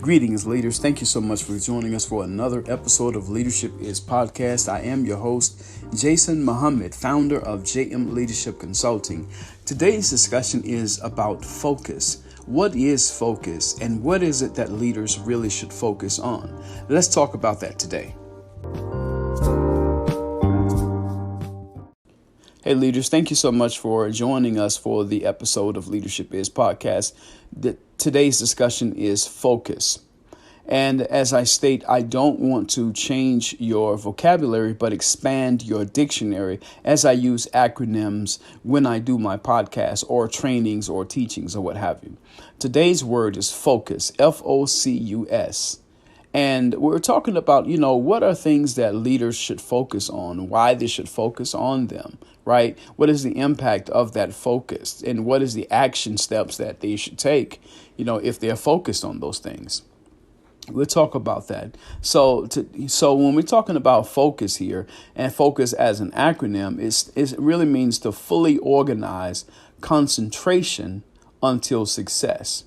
Greetings, leaders. Thank you so much for joining us for another episode of Leadership is Podcast. I am your host, Jason Muhammad, founder of JM Leadership Consulting. Today's discussion is about focus. What is focus, and what is it that leaders really should focus on? Let's talk about that today. Hey leaders, thank you so much for joining us for the episode of Leadership is Podcast. Today's discussion is focus. And as I state, I don't want to change your vocabulary, but expand your dictionary as I use acronyms when I do my podcast or trainings or teachings or what have you. Today's word is focus, Focus. And we're talking about, what are things that leaders should focus on, why they should focus on them, right? What is the impact of that focus, and what is the action steps that they should take, if they're focused on those things. We'll talk about that. So when we're talking about focus here, and focus as an acronym, it really means to fully organize concentration until success.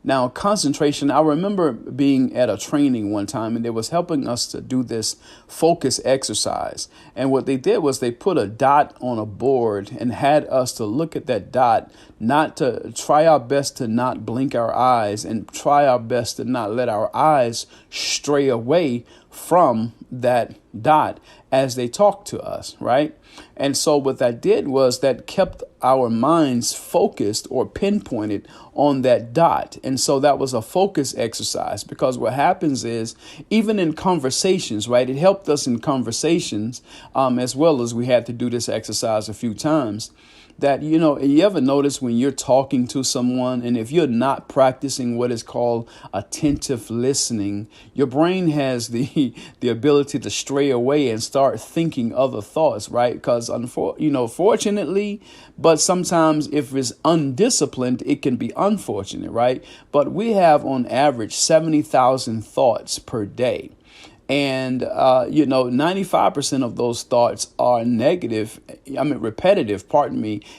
Now, concentration, I remember being at a training one time and they was helping us to do this focus exercise. And what they did was they put a dot on a board and had us to look at that dot, not to try our best to not blink our eyes and try our best to not let our eyes stray away from that dot as they talked to us, right? And so what that did was that kept our minds focused or pinpointed on that dot. And so that was a focus exercise, because what happens is even in conversations, right? It helped us in conversations as well as we had to do this exercise a few times. That, you ever notice when you're talking to someone, and if you're not practicing what is called attentive listening, your brain has the ability to stray away and start thinking other thoughts, right? Because, fortunately, but sometimes if it's undisciplined, it can be unfortunate, right? But we have on average 70,000 thoughts per day. And, 95% of those thoughts are repetitive,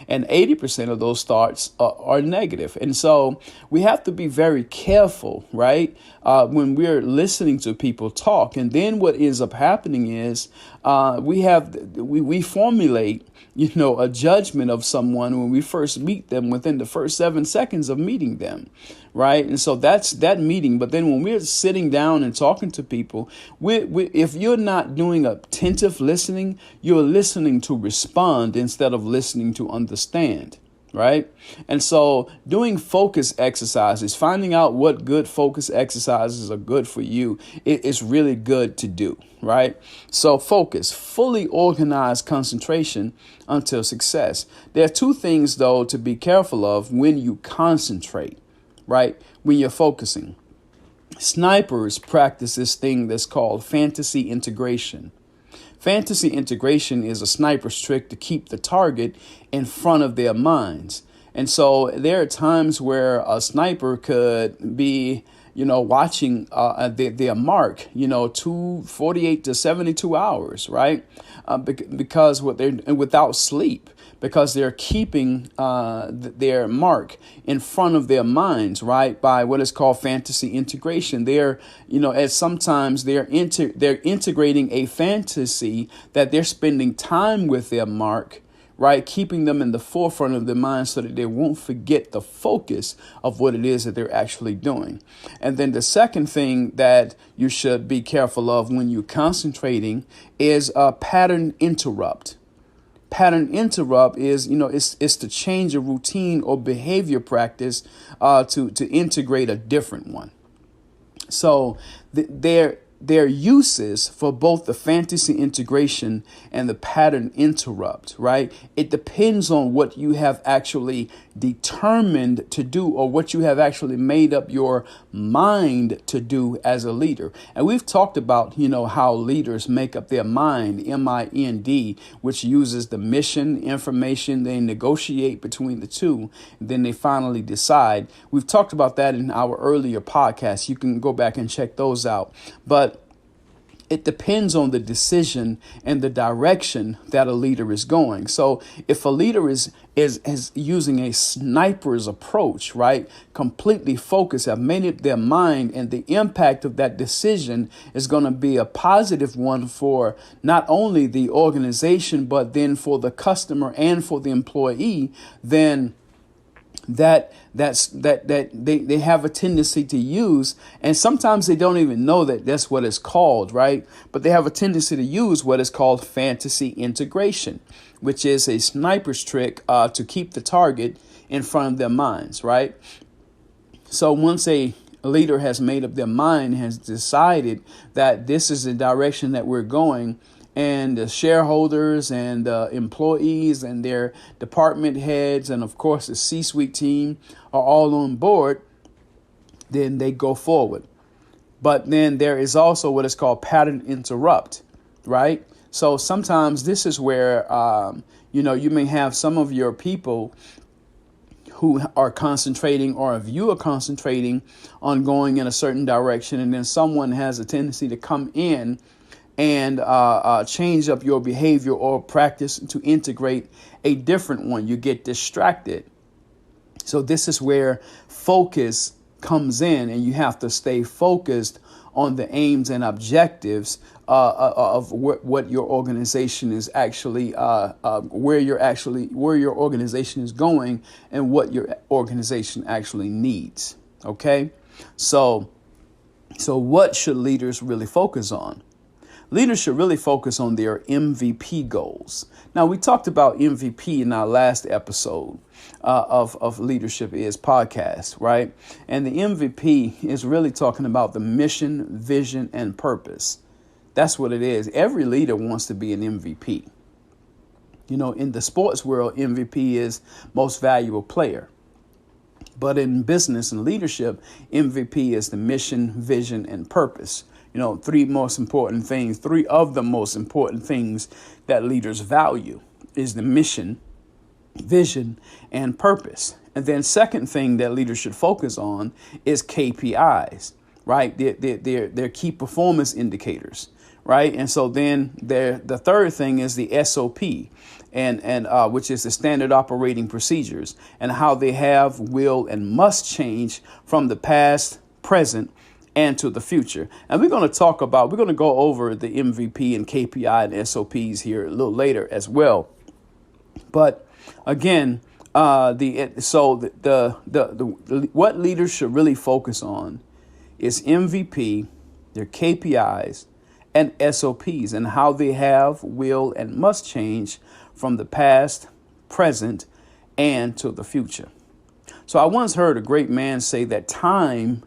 and 80% of those thoughts are negative. And so we have to be very careful, right, when we're listening to people talk. And then what ends up happening is we formulate a judgment of someone when we first meet them within the first 7 seconds of meeting them. Right. And so that's that meeting. But then when we're sitting down and talking to people, if you're not doing attentive listening, you're listening to respond instead of listening to understand. Right. And so doing focus exercises, finding out what good focus exercises are good for you, it's really good to do. Right. So focus, fully organized concentration until success. There are two things, though, to be careful of when you concentrate. Right. When you're focusing. Snipers practice this thing that's called fantasy integration. Fantasy integration is a sniper's trick to keep the target in front of their minds. And so there are times where a sniper could be, watching their mark, 48 to 72 hours, right? Because without sleep. Because they're keeping their mark in front of their minds, right, by what is called fantasy integration. They're, sometimes they're integrating a fantasy that they're spending time with their mark, right, keeping them in the forefront of their mind so that they won't forget the focus of what it is that they're actually doing. And then the second thing that you should be careful of when you're concentrating is a pattern interrupt. Pattern interrupt is, it's to change a routine or behavior practice to integrate a different one. So their uses for both the fantasy integration and the pattern interrupt, right? It depends on what you have actually determined to do, or what you have actually made up your mind to do as a leader. And we've talked about, how leaders make up their mind, MIND, which uses the mission, information, they negotiate between the two, and then they finally decide. We've talked about that in our earlier podcasts. You can go back and check those out. But it depends on the decision and the direction that a leader is going. So if a leader is using a sniper's approach, right, completely focused, have made up their mind, and the impact of that decision is going to be a positive one for not only the organization, but then for the customer and for the employee, then they have a tendency to use, and sometimes they don't even know that that's what it's called, right? But they have a tendency to use what is called fantasy integration, which is a sniper's trick to keep the target in front of their minds, right? So once a leader has made up their mind, has decided that this is the direction that we're going, and the shareholders and the employees and their department heads and, of course, the C-suite team are all on board, then they go forward. But then there is also what is called pattern interrupt, right? So sometimes this is where, you may have some of your people who are concentrating, or if you are concentrating on going in a certain direction, and then someone has a tendency to come in and change up your behavior or practice to integrate a different one. You get distracted. So this is where focus comes in, and you have to stay focused on the aims and objectives of what your organization is actually, where your organization is going, and what your organization actually needs. Okay, so what should leaders really focus on? Leaders should really focus on their MVP goals. Now, we talked about MVP in our last episode of Leadership Is podcast, right? And the MVP is really talking about the mission, vision, and purpose. That's what it is. Every leader wants to be an MVP. In the sports world, MVP is most valuable player. But in business and leadership, MVP is the mission, vision, and purpose. Three of the most important things that leaders value is the mission, vision, and purpose. And then second thing that leaders should focus on is KPIs, right? Their key performance indicators, right? And so then the third thing is the SOP, and which is the standard operating procedures, and how they have, will, and must change from the past, present, and to the future. And we're going to go over the MVP and KPI and SOPs here a little later as well. But again, what leaders should really focus on is MVP, their KPIs, and SOPs, and how they have, will, and must change from the past, present, and to the future. So I once heard a great man say that time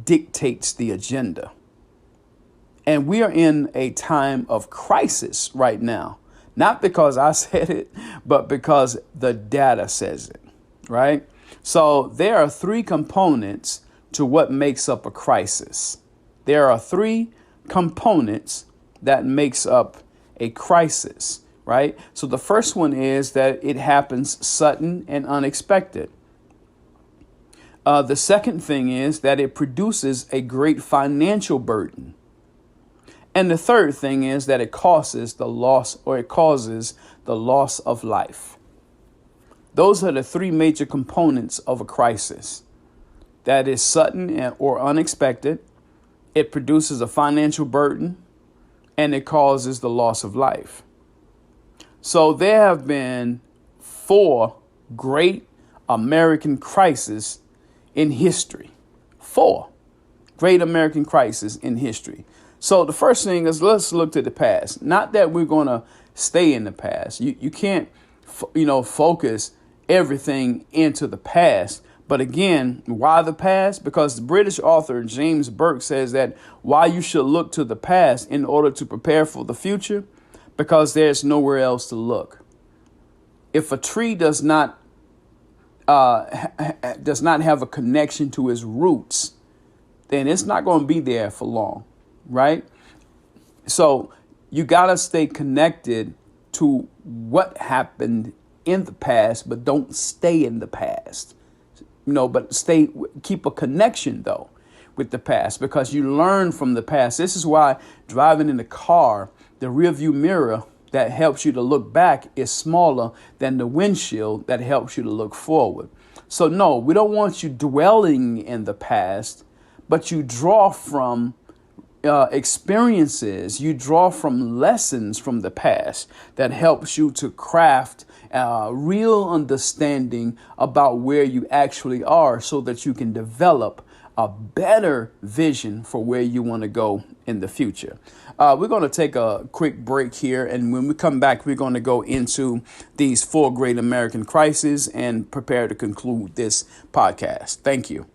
dictates the agenda. And we are in a time of crisis right now, not because I said it, but because the data says it, right? So there are three components to what makes up a crisis. There are three components that makes up a crisis, right? So the first one is that it happens sudden and unexpected. The second thing is that it produces a great financial burden. And the third thing is that it causes the loss of life. Those are the three major components of a crisis. That is sudden or unexpected. It produces a financial burden, and it causes the loss of life. So there have been 4 great American crises in history. 4 great American crises in history. So the first thing is, let's look to the past. Not that we're going to stay in the past. You can't, focus everything into the past. But again, why the past? Because the British author James Burke says that why you should look to the past in order to prepare for the future, because there's nowhere else to look. If a tree does not have a connection to its roots, then it's not going to be there for long, right? So you got to stay connected to what happened in the past, but don't stay in the past, but keep a connection though. with the past because you learn from the past. This is why driving in the car, the rearview mirror that helps you to look back is smaller than the windshield that helps you to look forward. So no, we don't want you dwelling in the past, but you draw from experiences, you draw from lessons from the past that helps you to craft real understanding about where you actually are so that you can develop a better vision for where you want to go in the future. We're going to take a quick break here. And when we come back, we're going to go into these 4 great American crises and prepare to conclude this podcast. Thank you.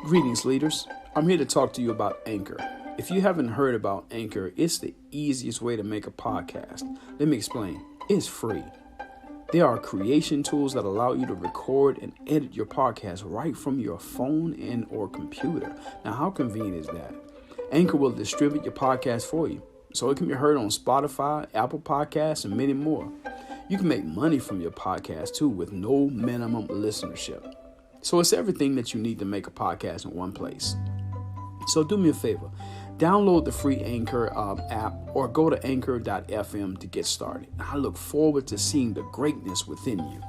Greetings, leaders. I'm here to talk to you about Anchor. If you haven't heard about Anchor, it's the easiest way to make a podcast. Let me explain. It's free. There are creation tools that allow you to record and edit your podcast right from your phone and or computer. Now, how convenient is that? Anchor will distribute your podcast for you, so it can be heard on Spotify, Apple Podcasts, and many more. You can make money from your podcast, too, with no minimum listenership. So it's everything that you need to make a podcast in one place. So do me a favor. Download the free Anchor app or go to anchor.fm to get started. I look forward to seeing the greatness within you.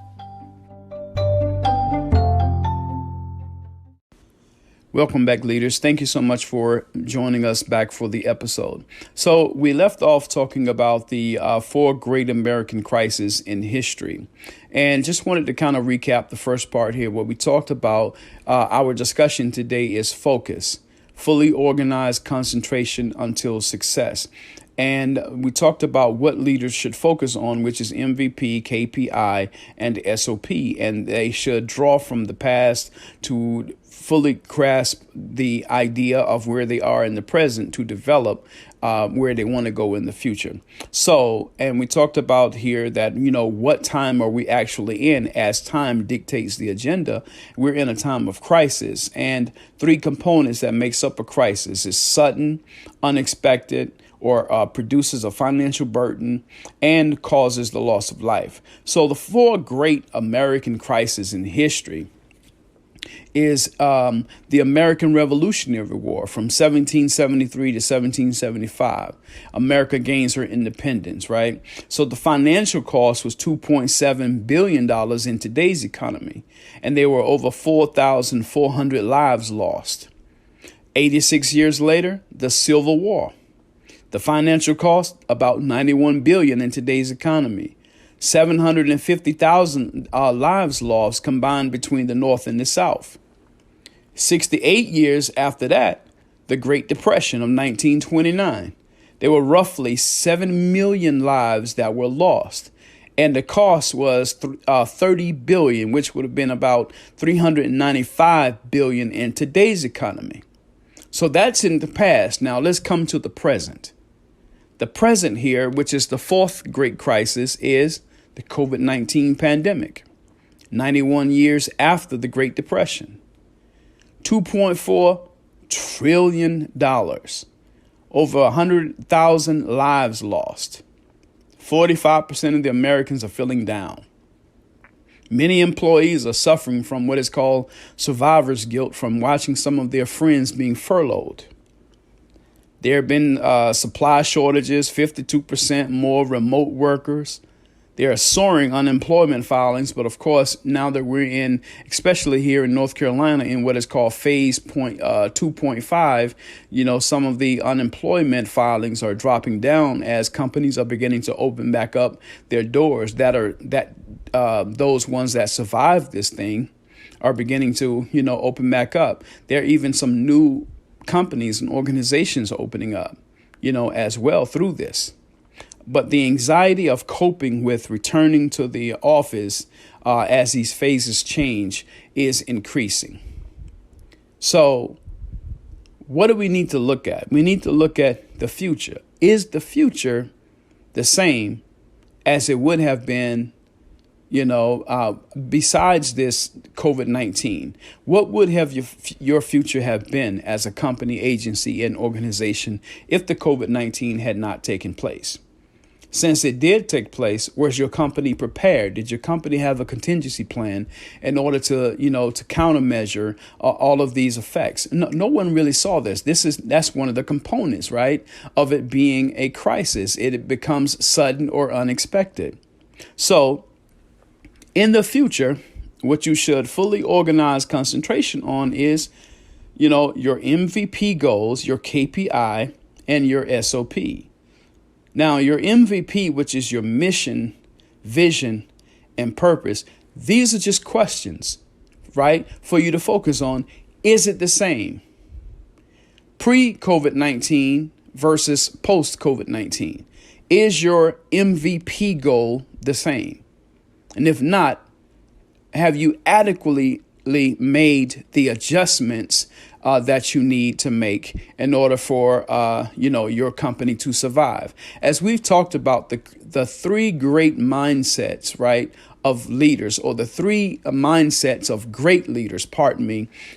Welcome back, leaders. Thank you so much for joining us back for the episode. So we left off talking about the 4 great American crises in history. And just wanted to kind of recap the first part here. What we talked about, our discussion today is focus, fully organized concentration until success. And we talked about what leaders should focus on, which is MVP, KPI, and SOP. And they should draw from the past to fully grasp the idea of where they are in the present to develop where they want to go in the future. So, and we talked about here that, what time are we actually in as time dictates the agenda? We're in a time of crisis, and 3 components that makes up a crisis is sudden, unexpected, or produces a financial burden and causes the loss of life. So the 4 great American crises in history is the American Revolutionary War from 1773 to 1775. America gains her independence, right? So the financial cost was $2.7 billion in today's economy, and there were over 4,400 lives lost. 86 years later, the Civil War. The financial cost, about $91 billion in today's economy. 750,000 lives lost combined between the North and the South. 68 years after that, the Great Depression of 1929. There were roughly 7 million lives that were lost. And the cost was $30 billion, which would have been about $395 billion in today's economy. So that's in the past. Now let's come to the present. The present here, which is the 4th great crisis, is the COVID-19 pandemic, 91 years after the Great Depression. $2.4 trillion, over 100,000 lives lost. 45% of the Americans are feeling down. Many employees are suffering from what is called survivor's guilt from watching some of their friends being furloughed. There have been supply shortages, 52% more remote workers. There are soaring unemployment filings. But of course, now that we're in, especially here in North Carolina, in what is called phase 2.5, some of the unemployment filings are dropping down as companies are beginning to open back up their doors. Those ones that survived this thing are beginning to, open back up. There are even some new companies and organizations opening up, as well through this. But the anxiety of coping with returning to the office as these phases change is increasing. So what do we need to look at? We need to look at the future. Is the future the same as it would have been, besides this COVID-19? What would have your future have been as a company, agency, and organization if the COVID-19 had not taken place? Since it did take place, was your company prepared? Did your company have a contingency plan in order to, to countermeasure all of these effects? No one really saw this. That's one of the components, right, of it being a crisis. It becomes sudden or unexpected. So in the future, what you should fully organize concentration on is, your MVP goals, your KPI, and your SOP. Now, your MVP, which is your mission, vision, and purpose, these are just questions, right, for you to focus on. Is it the same? Pre-COVID-19 versus post-COVID-19. Is your MVP goal the same? And if not, have you adequately made the adjustments that you need to make in order for your company to survive? As we've talked about the three great mindsets, right, of leaders, or the three mindsets of great leaders,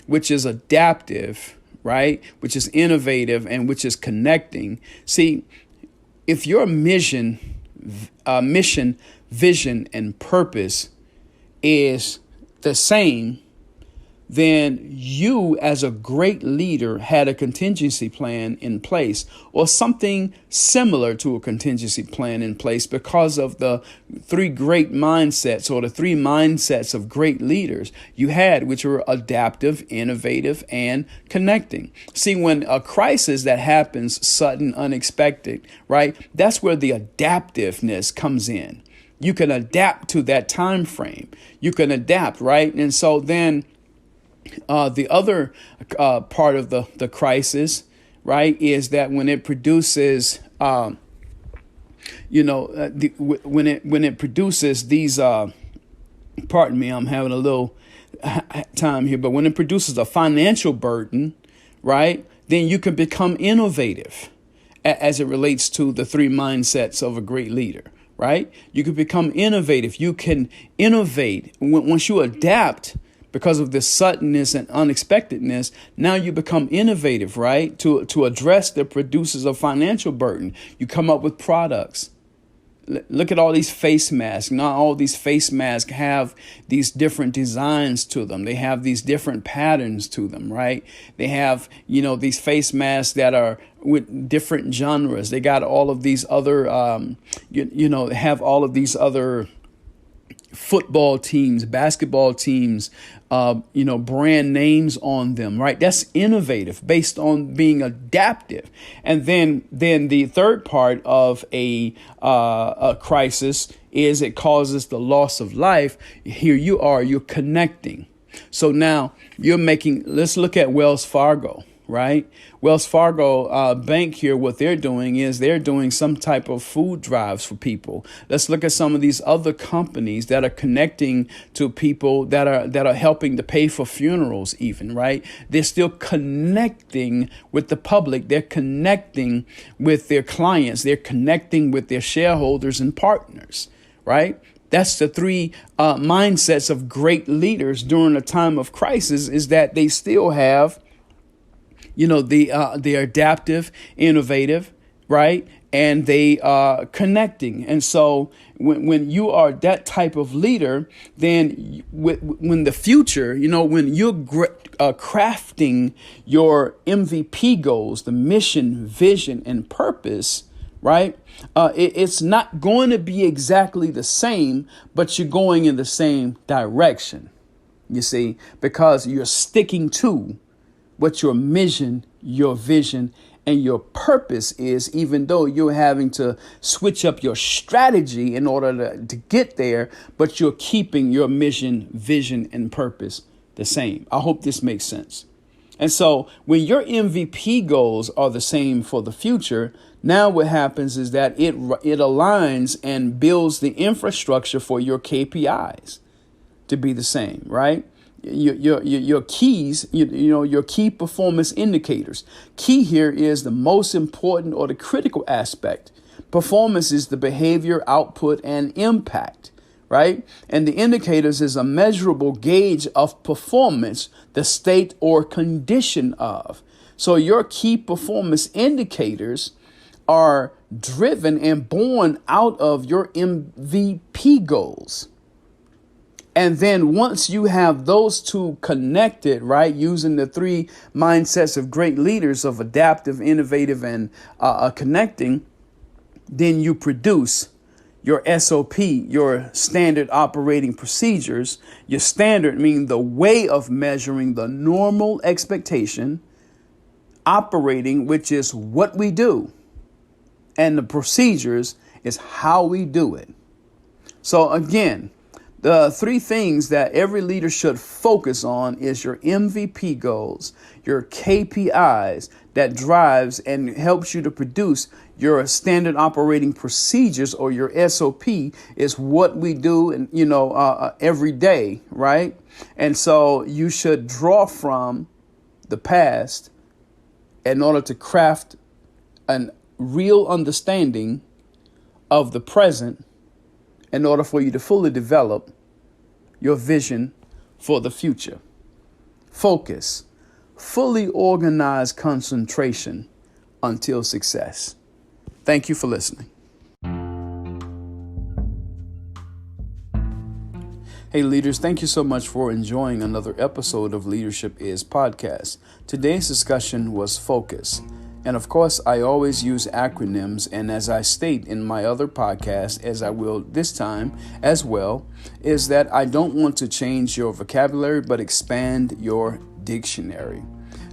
which is adaptive, right, which is innovative, and which is connecting. See, if your mission, vision, and purpose is the same, then you as a great leader had a contingency plan in place, or something similar to a contingency plan in place, because of the three great mindsets, or the three mindsets of great leaders you had, which were adaptive, innovative, and connecting. See, when a crisis that happens sudden, unexpected, right, that's where the adaptiveness comes in. You can adapt to that time frame. You can adapt, right? And so then the other part of the crisis, right, is that when it produces, when it produces these, pardon me, I'm having a little time here, but when it produces a financial burden, right, then you can become innovative as it relates to the three mindsets of a great leader. Right? You can become innovative. You can innovate once you adapt. Because of this suddenness and unexpectedness, now you become innovative, right? To address the producers of financial burden. You come up with products. Look at all these face masks. Now all these face masks have these different designs to them. They have these different patterns to them, right? They have, these face masks that are with different genres. They got all of these other, have all of these other football teams, basketball teams, brand names on them, right? That's innovative based on being adaptive. And then the third part of a crisis is it causes the loss of life. Here you're connecting. So now let's look at Wells Fargo, right? Wells Fargo Bank here, what they're doing is they're doing some type of food drives for people. Let's look at some of these other companies that are connecting to people that are helping to pay for funerals even, right? They're still connecting with the public. They're connecting with their clients. They're connecting with their shareholders and partners, right? That's the three mindsets of great leaders during a time of crisis, is that they still have the adaptive, innovative, right? And they are connecting. And so when you are that type of leader, then when the future, when you're crafting your MVP goals, the mission, vision, and purpose, right? It's not going to be exactly the same, but you're going in the same direction, you see, because you're sticking to what your mission, your vision, and your purpose is, even though you're having to switch up your strategy in order to get there, but you're keeping your mission, vision, and purpose the same. I hope this makes sense. And so when your MVP goals are the same for the future, now what happens is that it aligns and builds the infrastructure for your KPIs to be the same, right? Your keys, your key performance indicators. Key here is the most important or the critical aspect. Performance is the behavior, output, and impact, right? And the indicators is a measurable gauge of performance, the state or condition of. So your key performance indicators are driven and born out of your MVP goals. And then once you have those two connected, right, using the three mindsets of great leaders of adaptive, innovative, and connecting, then you produce your SOP, your standard operating procedures. Your standard meaning the way of measuring the normal expectation, operating, which is what we do, and the procedures is how we do it. So again, the three things that every leader should focus on is your MVP goals, your KPIs that drives and helps you to produce your standard operating procedures, or your SOP is what we do and every day, right? And so you should draw from the past in order to craft a real understanding of the present in order for you to fully develop your vision for the future. Focus, fully organized concentration until success. Thank you for listening. Hey leaders, thank you so much for enjoying another episode of Leadership Is Podcast. Today's discussion was focus. And of course, I always use acronyms. And as I state in my other podcast, as I will this time as well, is that I don't want to change your vocabulary, but expand your dictionary.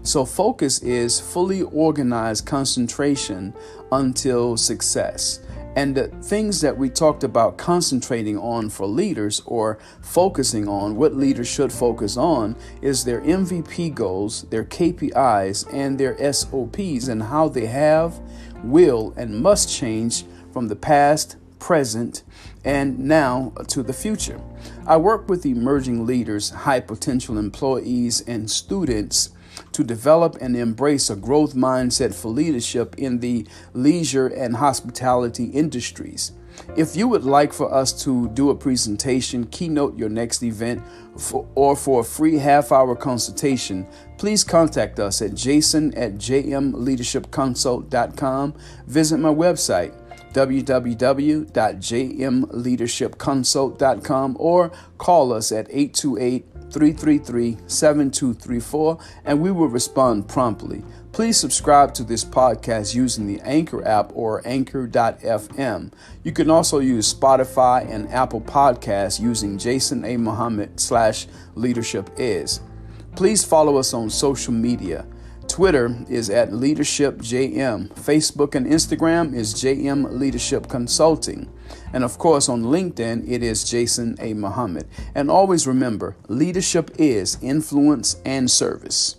So focus is fully organized concentration until success. And the things that we talked about concentrating on for leaders, or focusing on, what leaders should focus on, is their MVP goals, their KPIs, and their SOPs, and how they have, will, and must change from the past, present, and now to the future. I work with emerging leaders, high potential employees, and students to develop and embrace a growth mindset for leadership in the leisure and hospitality industries. If you would like for us to do a presentation, keynote your next event, or for a free half-hour consultation, please contact us at jason@jmleadershipconsult.com. Visit my website, www.jmleadershipconsult.com, or call us at 828-333-7234, and we will respond promptly. Please subscribe to this podcast using the Anchor app or Anchor.fm. You can also use Spotify and Apple Podcasts using Jason A. Muhammad /Leadership Is. Please follow us on social media. Twitter is at LeadershipJM. Facebook and Instagram is JM Leadership Consulting. And of course, on LinkedIn, it is Jason A. Muhammad. And always remember, leadership is influence and service.